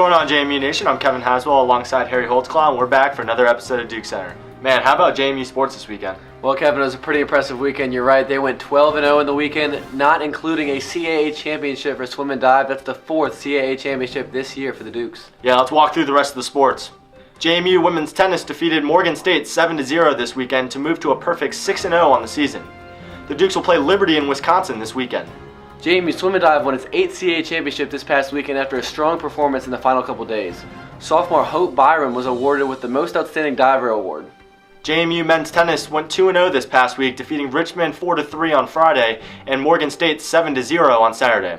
going on, JMU Nation? I'm Kevin Haswell alongside Harry Holtzclaw, and we're back for another episode of DukesCenter. Man, how about JMU sports this weekend? Well, Kevin, it was a pretty impressive weekend. You're right. They went 12-0 in the weekend, not including a CAA championship for swim and dive. That's the fourth CAA championship this year for the Dukes. Yeah, let's walk through the rest of the sports. JMU women's tennis defeated Morgan State 7-0 this weekend to move to a perfect 6-0 on the season. The Dukes will play Liberty in Wisconsin this weekend. JMU swim and dive won its 8th CAA championship this past weekend after a strong performance in the final couple days. Sophomore Hope Byram was awarded with the Most Outstanding Diver award. JMU men's tennis went 2-0 this past week, defeating Richmond 4-3 on Friday and Morgan State 7-0 on Saturday.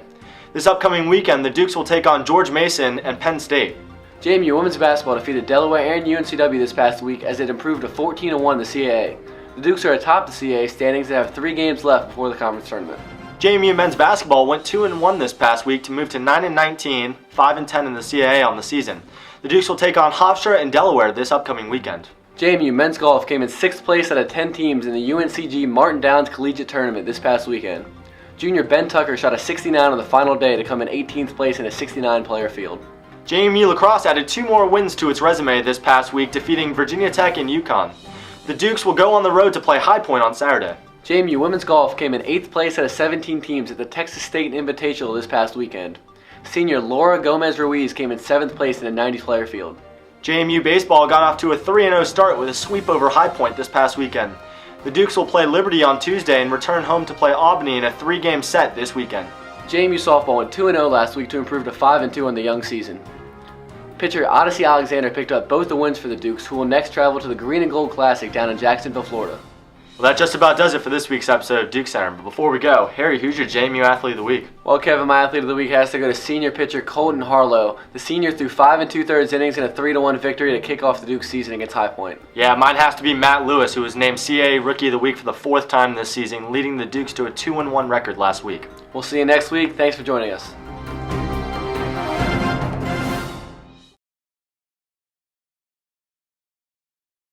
This upcoming weekend, the Dukes will take on George Mason and Penn State. JMU women's basketball defeated Delaware and UNCW this past week as it improved to 14-1 in the CAA. The Dukes are atop the CAA standings and have 3 games left before the conference tournament. JMU men's basketball went 2-1 this past week to move to 9-19, 5-10 in the CAA on the season. The Dukes will take on Hofstra and Delaware this upcoming weekend. JMU men's golf came in 6th place out of 10 teams in the UNCG Martin Downs Collegiate Tournament this past weekend. Junior Ben Tucker shot a 69 on the final day to come in 18th place in a 69-player field. JMU lacrosse added 2 more wins to its resume this past week, defeating Virginia Tech and UConn. The Dukes will go on the road to play High Point on Saturday. JMU women's golf came in 8th place out of 17 teams at the Texas State Invitational this past weekend. Senior Laura Gomez Ruiz came in 7th place in a 90-player field. JMU baseball got off to a 3-0 start with a sweep over High Point this past weekend. The Dukes will play Liberty on Tuesday and return home to play Albany in a 3-game set this weekend. JMU softball went 2-0 last week to improve to 5-2 in the young season. Pitcher Odyssey Alexander picked up both the wins for the Dukes, who will next travel to the Green and Gold Classic down in Jacksonville, Florida. Well, that just about does it for this week's episode of DukesCenter. But before we go, Harry, who's your JMU Athlete of the Week? Well, Kevin, my Athlete of the Week has to go to senior pitcher Colton Harlow. The senior threw 5 2/3 innings in a 3-1 victory to kick off the Dukes season against High Point. Yeah, mine has to be Matt Lewis, who was named CAA Rookie of the Week for the 4th time this season, leading the Dukes to a 2-1 record last week. We'll see you next week. Thanks for joining us.